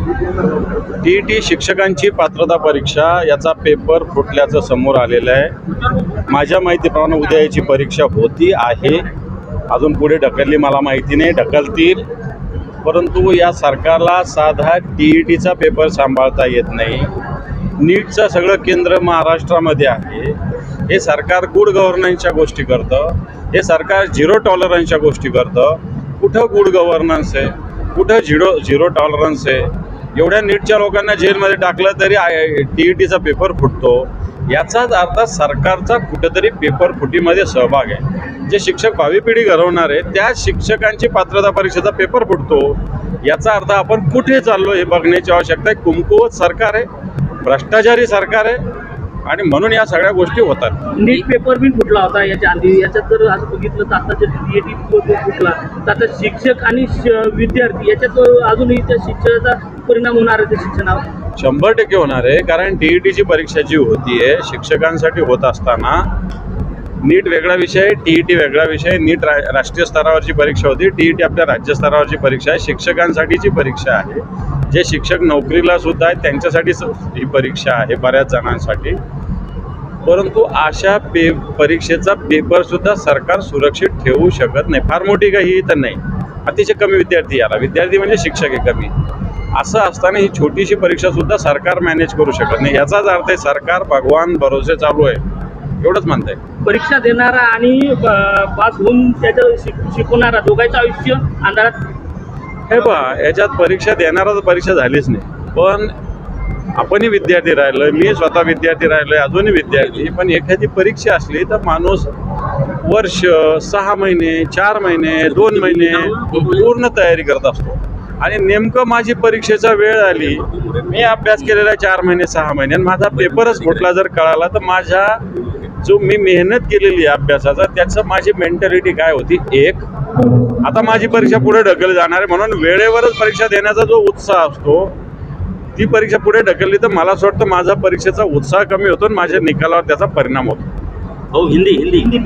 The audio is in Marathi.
टीईटी शिक्षकांची पात्रता परीक्षा याचा पेपर फुटल्याचं समोर आलेलं आहे। माझ्या माहितीप्रमाणे उद्या याची परीक्षा होती आहे, अजून पुढे ढकलली मला माहिती नाही, ढकलतील। परंतु या सरकारला साधा टीईटीचा पेपर सांभाळता येत नाही। नीटचं सगळं केंद्र महाराष्ट्रामध्ये आहे। हे सरकार गुड गव्हर्नन्सच्या गोष्टी करतं, हे सरकार झिरो टॉलरन्सच्या गोष्टी करतं। कुठं गुड गव्हर्नन्स आहे, कुठं झिरो टॉलरन्स आहे? एवढ्या नीटच्या लोकांना जेलमध्ये टाकलं तरी टीईटीचा पेपर फुटतो। याचाच अर्थ सरकारचा कुठेतरी पेपर फुटीमध्ये सहभाग आहे। जे शिक्षक भावी पिढी घडवणार आहे त्या शिक्षकांची पात्रता परीक्षेचा पेपर फुटतो। याचा अर्थ आपण कुठे चाललो हे बघण्याची आवश्यकता आहे। कुमकुवत सरकार आहे, भ्रष्टाचारी सरकार आहे आणि म्हणून या सगळ्या गोष्टी होतात। नीट पेपर भी फुटला होता याच्या आधी। याच्यात जर असं बघितलं तर आता टीईटी फुटला तर आता शिक्षक आणि विद्यार्थी याच्यात अजूनही त्या शिक्षणाचा परिणाम होणार आहे त्या शिक्षणावर 100% होणार आहे। कारण टीईटीची परीक्षा जी होतीये शिक्षकांसाठी होत असताना नीट वेगळा विषय, टीईटी वेगळा विषय। नीट राष्ट्रीय स्तरावरची परीक्षा होती, टीईटी आपल्या राज्य स्तरावरची परीक्षा आहे, शिक्षकांसाठीची परीक्षा आहे। जे शिक्षक नोकरीला सुद्धा आहेत त्यांच्यासाठी ही परीक्षा आहे बऱ्याच जणांसाठी। परंतु अशा परीक्षेचा पेपर सुद्धा सरकार सुरक्षित ठेवू शकत नाही। फार मोठी काही तर नाही, अतिशय कमी विद्यार्थी, याला विद्यार्थी म्हणजे शिक्षक आहे कमी, असं असताना ही छोटीशी परीक्षा सुद्धा सरकार मॅनेज करू शकत नाही। याचाच अर्थ आहे सरकार भगवान भरोसे चालू आहे, एवढंच म्हणताय। परीक्षा देणारा आणि पास होऊन त्याचं शिकवणारा दोघांचं आयुष्य अंधारात हे पहा, याच्यात परीक्षा देणारा तर परीक्षा झालीच नाही, पण आपणही विद्यार्थी राहिलोय, मी स्वतः विद्यार्थी राहिलोय, अजूनही विद्यार्थी। पण एखादी परीक्षा असली तर माणूस वर्ष, 6 महिने, 4 महिने, 2 महिने पूर्ण तयारी करत असतो। आणि नेमकं माझी परीक्षेचा वेळ आली, मी अभ्यास केलेला 4 महिने 6 महिने, माझा पेपरच फुटला जर कळाला तर माझ्या जो मी मेहनत केलेली अभ्यासाचा त्याचं माझी मेंटॅलिटी काय होती। एक, आता माझी परीक्षा पुढे ढकलली जाणार आहे म्हणून वेळेवरच परीक्षा देण्याचा जो उत्साह असतो ती परीक्षा पुढे ढकलली तर मला असं वाटतं माझा परीक्षेचा उत्साह कमी होतो आणि माझ्या निकालावर त्याचा परिणाम होतो। हिंदी